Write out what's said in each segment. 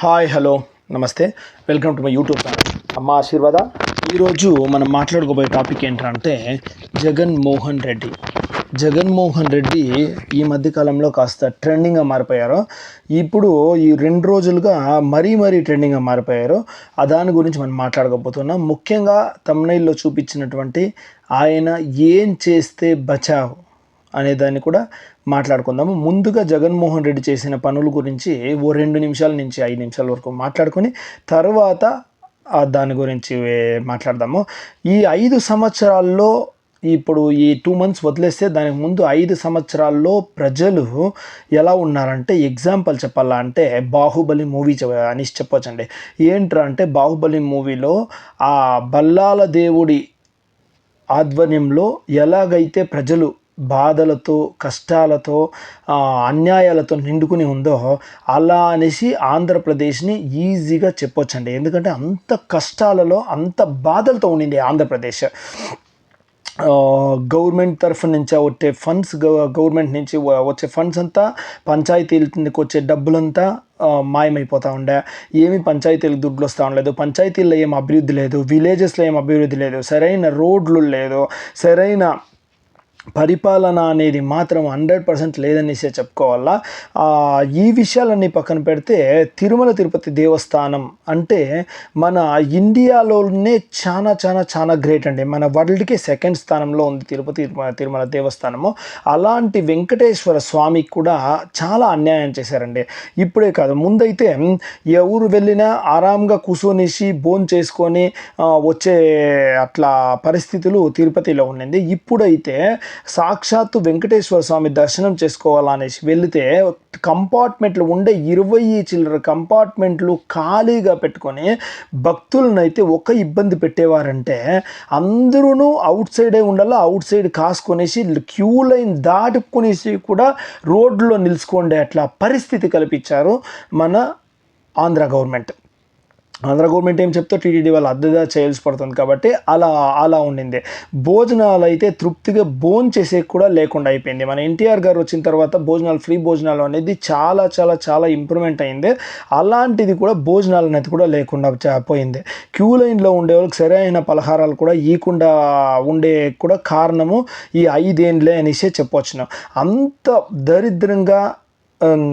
Hi hello నమస్తే welcome to my YouTube channel అమ్మ ఆశీర్వాద. ఈరోజు మనం మాట్లాడుకోబోయే టాపిక్ ఏంటంటే జగన్మోహన్ రెడ్డి ఈ మధ్యకాలంలో కాస్త ట్రెండింగ్గా మారిపోయారు. ఇప్పుడు ఈ 2 రోజులుగా మరీ ట్రెండింగ్గా మారిపోయారు. దాని గురించి మనం మాట్లాడుకోబోతున్నాం. ముఖ్యంగా థంబ్నెయిల్లో చూపించినటువంటి ఆయన ఏం చేస్తే బచావ్ అనే దాన్ని కూడా మాట్లాడుకుందాము. ముందుగా జగన్మోహన్ రెడ్డి చేసిన పనుల గురించి ఓ 2 నిమిషాల నుంచి 5 నిమిషాల వరకు మాట్లాడుకొని తర్వాత దాని గురించి మాట్లాడదాము. ఈ 5 సంవత్సరాల్లో ఇప్పుడు ఈ 2 మంత్స్ వదిలేస్తే దానికి ముందు 5 సంవత్సరాల్లో ప్రజలు ఎలా ఉన్నారంటే ఎగ్జాంపుల్ చెప్పాలా అంటే బాహుబలి మూవీ అని చెప్పొచ్చండి. ఏంట్రా అంటే బాహుబలి మూవీలో ఆ బల్లాల దేవుడి ఆధ్వర్యంలో ఎలాగైతే ప్రజలు బాధలతో కష్టాలతో అన్యాయాలతో నిండుకుని ఉందో అలా అనేసి ఆంధ్రప్రదేశ్ని ఈజీగా చెప్పొచ్చండి. ఎందుకంటే అంత కష్టాలలో అంత బాధలతో ఉండింది ఆంధ్రప్రదేశ్. గవర్నమెంట్ తరఫు నుంచి వచ్చే ఫండ్స్ గవర్నమెంట్ నుంచి వచ్చే ఫండ్స్ అంతా పంచాయతీలకు వచ్చే డబ్బులంతా మాయమైపోతూ ఉండే. ఏమి పంచాయతీలకు దుడ్లు వస్తూ ఉండలేదు, పంచాయతీల్లో ఏం అభివృద్ధి లేదు, విలేజెస్లో ఏం అభివృద్ధి లేదు, సరైన రోడ్లు లేదు, సరైన పరిపాలన అనేది మాత్రం 100% లేదనేసే చెప్పుకోవాలా. ఈ విషయాలన్నీ పక్కన పెడితే తిరుమల తిరుపతి దేవస్థానం అంటే మన ఇండియాలోనే చాలా గ్రేట్ అండి. మన వరల్డ్కి 2nd స్థానంలో ఉంది తిరుమల దేవస్థానము. అలాంటి వెంకటేశ్వర స్వామికి కూడా చాలా అన్యాయం చేశారండి. ఇప్పుడే కాదు, ముందైతే ఎవరు వెళ్ళినా ఆరాంగా కూర్చొనేసి భోజనం చేసుకొని వచ్చే అట్లా పరిస్థితులు తిరుపతిలో ఉండింది. ఇప్పుడైతే సాక్షాత్తు వెంకటేశ్వర స్వామి దర్శనం చేసుకోవాలనేసి వెళితే కంపార్ట్మెంట్లు ఉండే 20 చిల్లర కంపార్ట్మెంట్లు ఖాళీగా పెట్టుకొని భక్తులను అయితే ఒక ఇబ్బంది పెట్టేవారంటే అందరూ అవుట్ సైడే ఉండాలా, అవుట్ సైడ్ కాసుకొనేసి క్యూ లైన్ దాటుకునేసి కూడా రోడ్లో నిలుచుకోండి అట్లా పరిస్థితి కల్పించారు మన ఆంధ్ర గవర్నమెంట్ ఏం చెప్తే టీటీడీ వాళ్ళు అద్దెగా చేయాల్సి పడుతుంది కాబట్టి అలా ఉండింది. భోజనాలు అయితే తృప్తిగా భోజనం చేసే కూడా లేకుండా అయిపోయింది. మన ఎన్టీఆర్ గారు వచ్చిన తర్వాత ఫ్రీ భోజనాలు అనేది చాలా ఇంప్రూవ్మెంట్ అయింది. అలాంటిది కూడా భోజనాలు అనేది కూడా లేకుండా పోయింది. క్యూ లైన్లో ఉండే వాళ్ళకి సరైన పలహారాలు కూడా ఇవ్వకుండా ఉండే కూడా కారణము ఈ 5 ఏండ్లే అనేసి చెప్పవచ్చును. అంత దరిద్రంగా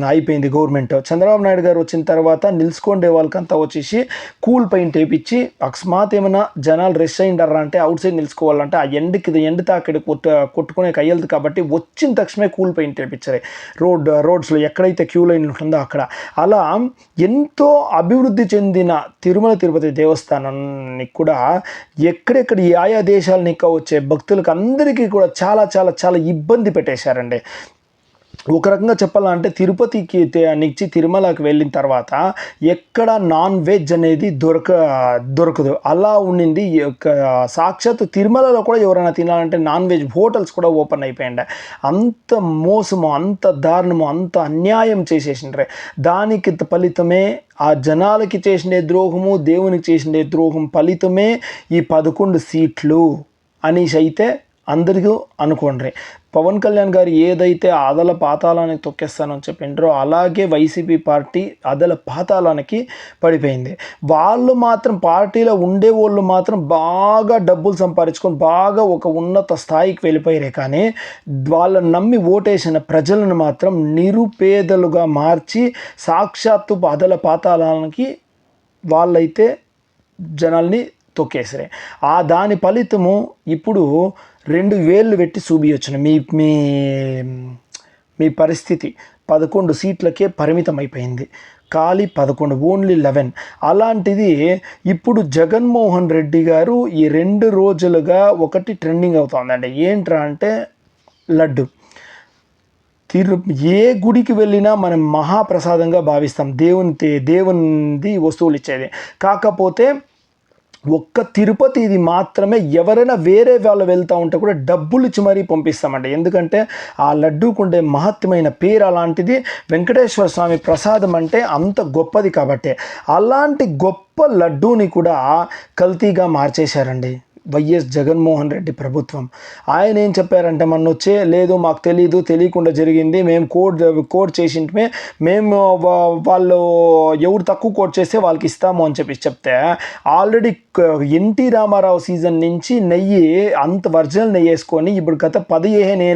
అయిపోయింది గవర్నమెంట్. చంద్రబాబు నాయుడు గారు వచ్చిన తర్వాత నిలుచుకోండే వాళ్ళకంతా వచ్చేసి కూల్ పెయింట్ వేయించి అకస్మాత్ ఏమైనా జనాలు రెస్ట్ అయ్యిండారా అంటే అవుట్ సైడ్ నిలుచుకోవాలంటే ఆ ఎండ తాకిడి కొట్టుకునే కయ్యలదు కాబట్టి వచ్చిన తక్షణమే కూల్ పెయింట్ వేయించారు రోడ్స్లో ఎక్కడైతే క్యూ లైన్ ఉంటుందో అక్కడ. అలా ఎంతో అభివృద్ధి చెందిన తిరుమల తిరుపతి దేవస్థానాన్ని కూడా ఎక్కడెక్కడ ఆయా దేశాలని వచ్చే భక్తులకు అందరికీ కూడా చాలా ఇబ్బంది పెట్టేశారండి. ఒక రకంగా చెప్పాలంటే తిరుపతికి నుంచి తిరుమలకి వెళ్ళిన తర్వాత ఎక్కడ నాన్ వెజ్ అనేది దొరకదు. అలా ఉండింది. సాక్షాత్ తిరుమలలో కూడా ఎవరైనా తినాలంటే నాన్ వెజ్ హోటల్స్ కూడా ఓపెన్ అయిపోయింది. అంత మోసము, అంత దారుణము, అంత అన్యాయం చేసేసిండ్రే. దానికి ఫలితమే ఆ జనాలకి చేసిన ద్రోహము, దేవునికి చేసిన ద్రోహం ఫలితమే ఈ 11 సీట్లు అనేసి అయితే అందరికీ అనుకోండి. పవన్ కళ్యాణ్ గారు ఏదైతే అదల పాతాళానికి తొక్కేస్తానని చెప్పిండ్రో అలాగే వైసీపీ పార్టీ అదల పాతాళానికి పడిపోయింది. వాళ్ళు మాత్రం పార్టీలో ఉండే వాళ్ళు మాత్రం బాగా డబ్బులు సంపాదించుకొని బాగా ఒక ఉన్నత స్థాయికి వెళ్ళిపోయారే, కానీ వాళ్ళని నమ్మి ఓటేసిన ప్రజలను మాత్రం నిరుపేదలుగా మార్చి సాక్షాత్తు అదల పాతాళానికి వాళ్ళైతే జనాల్ని తొక్కేసరే. దాని ఫలితము ఇప్పుడు 2 వేళ్ళు పెట్టి చూపించచ్చును. మీ పరిస్థితి 11 సీట్లకే పరిమితం అయిపోయింది. ఖాళీ 11, ఓన్లీ 11. అలాంటిది ఇప్పుడు జగన్మోహన్ రెడ్డి గారు ఈ 2 రోజులుగా ఒకటి ట్రెండింగ్ అవుతుందండి. ఏంట్రా అంటే లడ్డు. ఏ గుడికి వెళ్ళినా మనం మహాప్రసాదంగా భావిస్తాం, దేవునిది వస్తువులు ఇచ్చేది. కాకపోతే ఒక్క తిరుపతి ఇది మాత్రమే ఎవరైనా వేరే వాళ్ళు వెళ్తూ ఉంటే కూడా డబ్బులు ఇచ్చి మరీ పంపిస్తామండి. ఎందుకంటే ఆ లడ్డూకు ఉండే మహత్యమైన పేరు అలాంటిది. వెంకటేశ్వర స్వామి ప్రసాదం అంటే అంత గొప్పది కాబట్టి అలాంటి గొప్ప లడ్డూని కూడా కల్తీగా మార్చేశారండి. వైఎస్ జగన్మోహన్ రెడ్డి ప్రభుత్వం. ఆయన ఏం చెప్పారంటే మొన్న వచ్చే, లేదు మాకు తెలియకుండా జరిగింది, మేము కోడ్ చేసింటే మేము వాళ్ళు ఎవరు తక్కువ కోడ్ చేస్తే వాళ్ళకి ఇస్తాము అని చెప్తే, ఆల్రెడీ ఎన్టీ రామారావు సీజన్ నుంచి నెయ్యి అంత ఒరిజినల్ నెయ్యి వేసుకొని ఇప్పుడు గత 15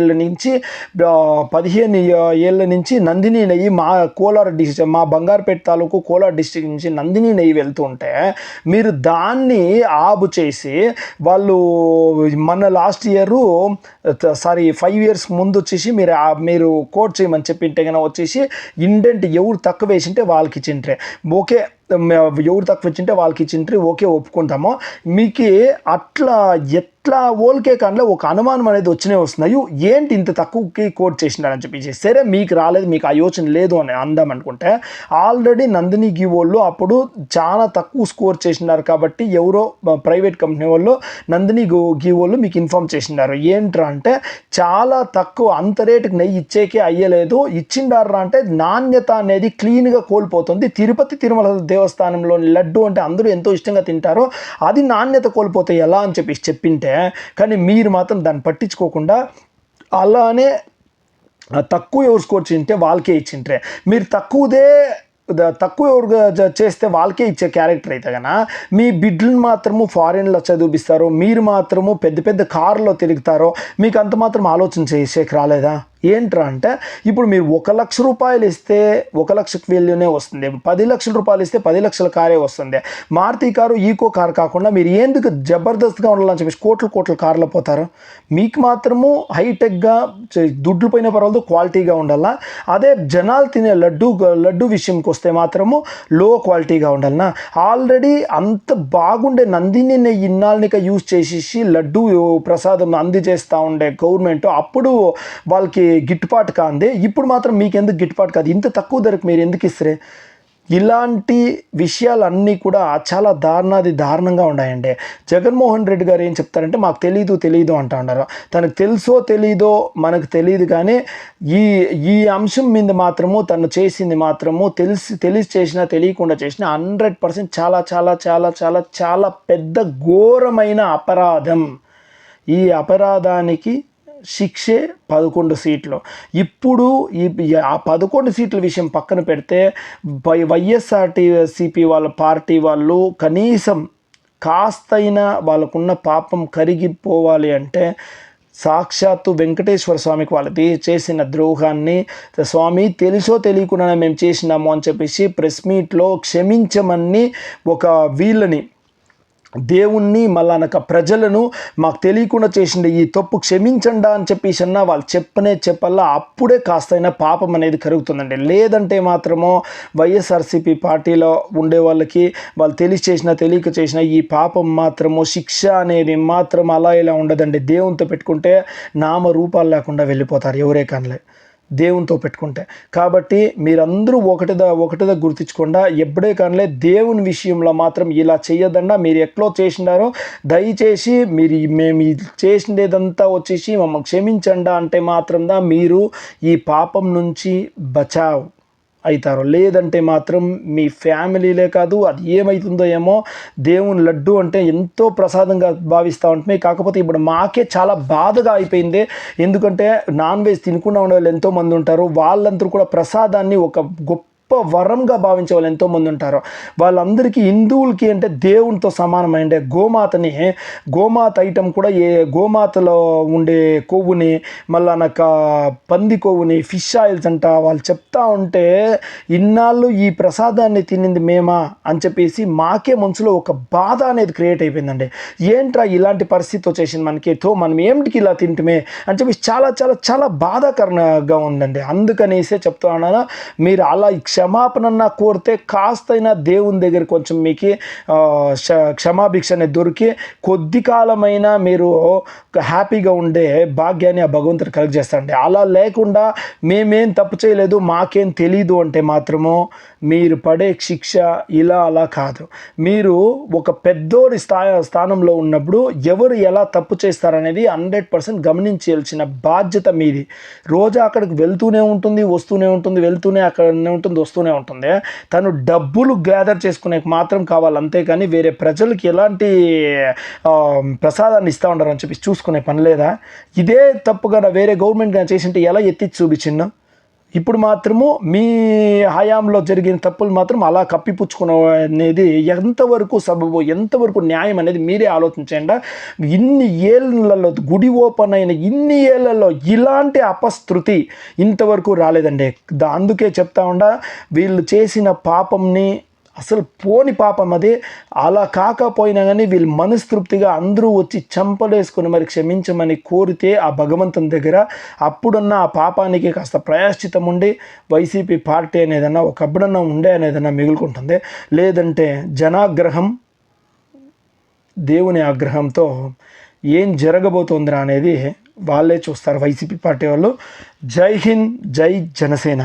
ఏళ్ళ నుంచి నందిని నెయ్యి మా కోలార్ డిస్ట్రిక్ట్, మా బంగారుపేట తాలూకు కోలార్ డిస్ట్రిక్ట్ నుంచి నందిని నెయ్యి వెళ్తూ ఉంటే మీరు దాన్ని ఆబు చేసి వాళ్ళు మన లాస్ట్ ఇయర్ 5 years ముందు వచ్చేసి మీరు కోట్ చేయమని చెప్పింటే కనుక వచ్చేసి ఇండెంట్ ఎవరు తక్కువ వేసింటే వాళ్ళకి ఇచ్చింట్రే ఓకే, ఎవరు తక్కువ ఇచ్చింటే వాళ్ళకి ఇచ్చింట్రీ ఓకే ఒప్పుకుంటాము. మీకు అట్లా ఎట్లా ఓల్కే కానీ ఒక అనుమానం అనేది వస్తున్నాయి, ఏంటి ఇంత తక్కువకి కోట్ చేసినారని చెప్పి. సరే మీకు రాలేదు, మీకు ఆ యోచన లేదు అని అందాం అనుకుంటే, ఆల్రెడీ నందిని గీ వాళ్ళు అప్పుడు చాలా తక్కువ స్కోర్ చేసినారు కాబట్టి ఎవరో ప్రైవేట్ కంపెనీ వాళ్ళు నందిని గీ వాళ్ళు మీకు ఇన్ఫామ్ చేసినారు. ఏంట్రా అంటే చాలా తక్కువ, అంత రేటుకి నెయ్యి ఇచ్చేకే అయ్యలేదు, ఇచ్చిండారా అంటే నాణ్యత అనేది క్లీన్గా కోల్పోతుంది. తిరుమల దేవస్థానంలోని లడ్డు అంటే అందరూ ఎంతో ఇష్టంగా తింటారో అది నాణ్యత కోల్పోతే ఎలా అని చెప్పింటే, కానీ మీరు మాత్రం దాన్ని పట్టించుకోకుండా అలానే తక్కువ ఎవరు స్కోర్ చేసింటే వాళ్ళకే ఇచ్చింట్రే. మీరు తక్కువ ఎవరు చేస్తే వాళ్ళకే ఇచ్చే క్యారెక్టర్ అయితే కన్నా మీ బిడ్డలను మాత్రము ఫారిన్లో చదివిస్తారు, మీరు మాత్రము పెద్ద పెద్ద కార్లో తిరుగుతారో, మీకు అంత మాత్రం ఆలోచన చేసేకి రాలేదా? ఏంట్రా అంటే ఇప్పుడు మీరు 1 లక్ష రూపాయలు ఇస్తే 1 లక్షకు వాల్యూనే వస్తుంది, 10 లక్షల రూపాయలు ఇస్తే 10 లక్షల కారే వస్తుంది. మారుతి కారు ఈకో కారు కాకుండా మీరు ఎందుకు జబర్దస్త్గా ఉండాలని చెప్పేసి కోట్ల కార్లో పోతారు? మీకు మాత్రము హైటెక్గా దుడ్లు పోయిన పర్వాలేదు, క్వాలిటీగా ఉండాలా. అదే జనాలు తినే లడ్డు విషయంకి వస్తే మాత్రము లో క్వాలిటీగా ఉండాలన్నా. ఆల్రెడీ అంత బాగుండే నందిని నెయ్యి ఇన్నాళ్ళనిక యూజ్ చేసేసి లడ్డు ప్రసాదం అందజేస్తూ ఉండే గవర్నమెంట్ అప్పుడు వాళ్ళకి గిట్టుబాటు కాంది, ఇప్పుడు మాత్రం మీకు ఎందుకు గిట్టుబాటు కాదు, ఇంత తక్కువ ధరకు మీరు ఎందుకు ఇస్తారే? ఇలాంటి విషయాలన్నీ కూడా చాలా దారుణంగా ఉన్నాయండి. జగన్మోహన్ రెడ్డి గారు ఏం చెప్తారంటే మాకు తెలీదు అంటా ఉన్నారు. తనకు తెలుసో తెలీదో మనకు తెలియదు, కానీ ఈ అంశం మీద మాత్రము తను చేసింది మాత్రము తెలిసి చేసినా తెలియకుండా చేసినా 100% చాలా చాలా చాలా చాలా చాలా పెద్ద ఘోరమైన అపరాధం. ఈ అపరాధానికి శిక్షే 11 సీట్లు. ఇప్పుడు ఆ 11 సీట్ల విషయం పక్కన పెడితే వైఎస్ఆర్టీసీపీ వాళ్ళ పార్టీ వాళ్ళు కనీసం కాస్తైనా వాళ్ళకున్న పాపం కరిగిపోవాలి అంటే సాక్షాత్తు వెంకటేశ్వర స్వామికి వాళ్ళది చేసిన ద్రోహాన్ని, స్వామి తెలుసో తెలియకుండా మేము చేసినాము అని చెప్పేసి ప్రెస్ మీట్లో క్షమించమని ఒక వీళ్ళని దేవుణ్ణి మళ్ళానక ప్రజలను మాకు తెలియకుండా చేసిండే ఈ తప్పు క్షమించండా అని చెప్పేసి అన్నా వాళ్ళు చెప్పల్లా, అప్పుడే కాస్తైనా పాపం అనేది కరుగుతుందండి. లేదంటే మాత్రమో వైఎస్ఆర్సీపీ పార్టీలో ఉండే వాళ్ళకి వాళ్ళు తెలియక చేసిన ఈ పాపం మాత్రమో శిక్ష అనేది మాత్రం అలా ఇలా ఉండదండి. దేవునితో పెట్టుకుంటే నామ రూపాలు లేకుండా వెళ్ళిపోతారు ఎవరే కానిలే దేవునితో పెట్టుకుంటే. కాబట్టి మీరందరూ ఒకటిదా గుర్తించకుండా ఎప్పుడే కానిలే దేవుని విషయంలో మాత్రం ఇలా చెయ్యదన్నా. మీరు ఎట్లో చేసినారో దయచేసి మేము చేసిందేదంతా వచ్చేసి మమ్మల్ని క్షమించండా అంటే మాత్రం మీరు ఈ పాపం నుంచి బచావ్ అవుతారు. లేదంటే మాత్రం మీ ఫ్యామిలీలే కాదు అది ఏమవుతుందో ఏమో. దేవుని లడ్డు అంటే ఎంతో ప్రసాదంగా భావిస్తూ ఉంటుంది. కాకపోతే ఇప్పుడు మాకే చాలా బాధగా అయిపోయింది. ఎందుకంటే నాన్ వెజ్ తినకుండా ఉండే వాళ్ళు ఎంతోమంది ఉంటారు. వాళ్ళందరూ కూడా ప్రసాదాన్ని ఒక గొప్ప వరంగా భావించే వాళ్ళు ఎంతోమంది ఉంటారు. వాళ్ళందరికీ హిందువులకి అంటే దేవునితో సమానమైన గోమాత ఐటమ్ కూడా గోమాతలో ఉండే కొవ్వుని మళ్ళా నాకు పంది కొవ్వుని ఫిష్ ఆయిల్స్ అంట వాళ్ళు చెప్తా ఉంటే ఇన్నాళ్ళు ఈ ప్రసాదాన్ని తినింది మేమా అని చెప్పేసి మాకే మనసులో ఒక బాధ అనేది క్రియేట్ అయిపోయిందండి. ఏంట్రా ఇలాంటి పరిస్థితి వచ్చేసింది మనకి, మనం ఏమిటికి ఇలా తింటమే అని చెప్పేసి చాలా చాలా చాలా బాధాకరంగా ఉందండి. అందుకనేసే చెప్తా ఉన్నాను, మీరు అలా క్షమాపణ కోరితే కాస్తైనా దేవుని దగ్గర కొంచెం మీకు క్షమాభిక్ష అనేది దొరికి కొద్ది కాలమైనా మీరు హ్యాపీగా ఉండే భాగ్యాన్ని ఆ భగవంతుడు కలెక్ట్ చేస్తాడండి. అలా లేకుండా మేమేం తప్పు చేయలేదు మాకేం తెలీదు అంటే మాత్రము మీరు పడే శిక్ష ఇలా అలా కాదు. మీరు ఒక పెద్దోడి స్థానంలో ఉన్నప్పుడు ఎవరు ఎలా తప్పు చేస్తారనేది 100% గమనించాల్సిన బాధ్యత మీది. రోజు అక్కడికి వెళ్తూనే ఉంటుంది, వస్తూనే ఉంటుంది, వెళ్తూనే అక్కడనే ఉంటుంది, వస్తూనే ఉంటుంది. తను డబ్బులు గ్యాదర్ చేసుకునే మాత్రం కావాలి, అంతేకాని వేరే ప్రజలకి ఎలాంటి ప్రసాదాన్ని ఇస్తూ ఉండరు అని చెప్పి చూసుకునే పని లేదా? ఇదే తప్పుగా వేరే గవర్నమెంట్ కానీ చేసింటే ఎలా ఎత్తి చూపించిండు? ఇప్పుడు మాత్రము మీ హయాంలో జరిగిన తప్పులు మాత్రం అలా కప్పిపుచ్చుకునే అనేది ఎంతవరకు సబబు, ఎంతవరకు న్యాయం అనేది మీరే ఆలోచించండి. ఇన్ని ఏళ్ళలో గుడి ఓపెన్ అయిన ఇన్ని ఏళ్లలో ఇలాంటి అపశృతి ఇంతవరకు రాలేదండి. అందుకే చెప్తా ఉండా, వీళ్ళు చేసిన పాపంని అసలు పోని పాపం అది. అలా కాకపోయినా కానీ వీళ్ళు మనస్తృప్తిగా అందరూ వచ్చి చంపలేసుకొని మరి క్షమించమని కోరితే ఆ భగవంతుని దగ్గర, అప్పుడున్న ఆ పాపానికి కాస్త ప్రయాశ్చితం ఉండి వైసీపీ పార్టీ అనేదన్నా ఒక అబ్బుడన్నా ఉండే అనేదన్నా మిగులుకుంటుంది. లేదంటే జనాగ్రహం దేవుని ఆగ్రహంతో ఏం జరగబోతుందిరా అనేది వాళ్ళే చూస్తారు వైసీపీ పార్టీ వాళ్ళు. జై హింద్, జై జనసేన.